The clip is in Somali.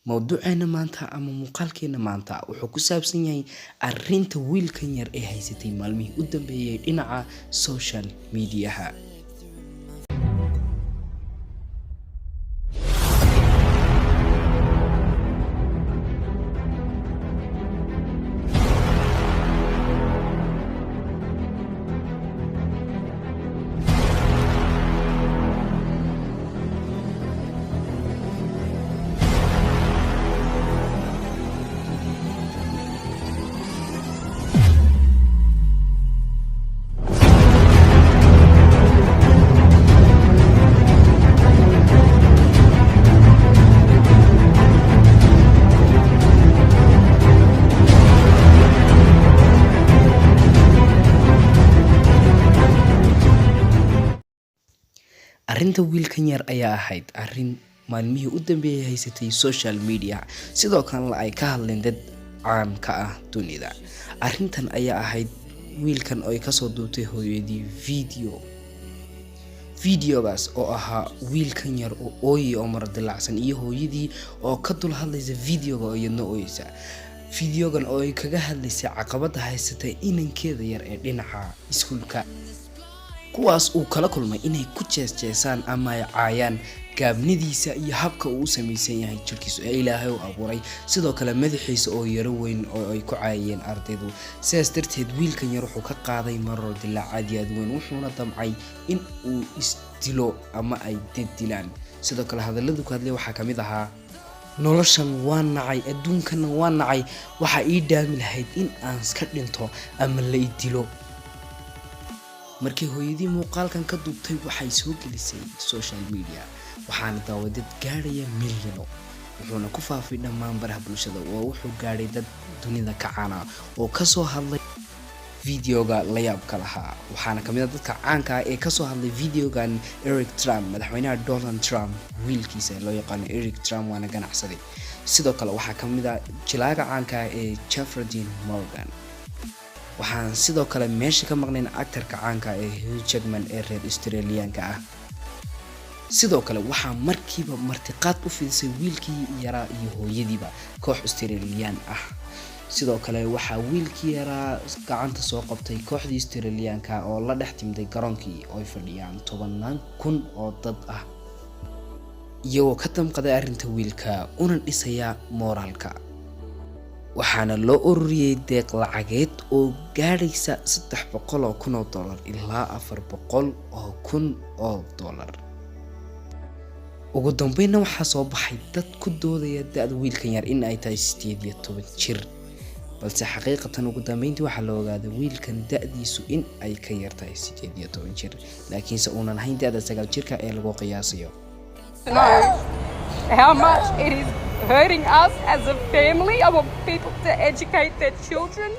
mawduuceena maanta ama muuqaalkeena maanta wuxuu ku saabsan yahay arrinta wiilkan yar ee haysatay maalmihii u dambeeyay dhinaca social mediaha. arrinta wiilkan yar ayaa ahayd arrin maalmihii u dambeeyay haysatay social media, sidoo kalena ay ka hadleen dad caan ka ah dunida. arrintan ayaa ahayd wiilkan oo ay kasoo duubtay hooyadii videogaas oo ahaa wiilkan yar oo ooyay oo mar dilacsan iyo hooyadii oo ka dul hadlaysa videoga oo iyadna ooyaysa. videogan oo ay kaga hadlaysay caqabada haysatay inankeeda yar ee dhinaca iskuulka, kuwaas uu kala kulmay inay ku jeesjeesaan ama ay caayaan gaabnidiisa iyo habka uu u samaysan yahay jirkiisu ee Ilaahay u abuuray, sidoo kale madaxiisa oo yaro weyn oo ay ku caayeen ardaydu. sidaas darteed wiilkan yar wuxuu ka qaaday marar dilaacaad weyn, wuxuuna damcay in uu isdilo ama ay dilaan. sidoo kale hadalladu ku hadlay waxaa kamid ahaa: noloshan waan nacay, adduunkana waan nacay, waxa ii dhaami lahayd in aan iska dhinto ama la idilo. markii hooyadii muuqaalkan ka duubtay waxay soo gelisay social media, waxaana daawadad gaaraya milyano, wuxuuna ku faafay dhammaan baraha bulshada oo wuxuu gaaray dad dunida ka caana oo kasoo hadlay videoga la yaabka lahaa. waxaana kamid ah dadka caanka ah ee kasoo hadlay videogan Eric Trump, madaxweynaha Donald Trump, wiilkiisa loo yaqaan Eric Trump waana ganacsade. sidoo kale waxaa kamid ah jilaaga caanka ah ee Jeffrey Dean Morgan. waxaan sidoo kale meesha ka maqnayn actorka caanka ee Hugh Jackman ee reer Australian-ka ah. sidoo kale waxaa markiiba martiqaad u fidisay wiilkii yaraa iyo hooyadiiba koox Australian ah. sidoo kale waxaa wiilkii yaraa gacanta soo qabtay kooxdii Australian-ka oo la dhex timday garoonkii oo ay fadhiyaan 10,000 oo dad ah, iyagoo ka damqaday arrinta wiilka una dhisaya moraalka. waxaana loo ururiyay deeq lacageed oo gaadhaysa $300,000 ilaa $400,000. ugu dambeynna waxaa soo baxay dad ku doodaya da'da wiilkan yar in ay tahay 18 jir, balse xaqiiqatan ugu dambeyntii waxaa la ogaaday wiilkan da'diisu in ay ka yar tahay 18 jir, laakiinse uunan ahayn da'da 9 jirka ee lagu qiyaasayo. How much it is hurting us as a family. I want people to educate their children.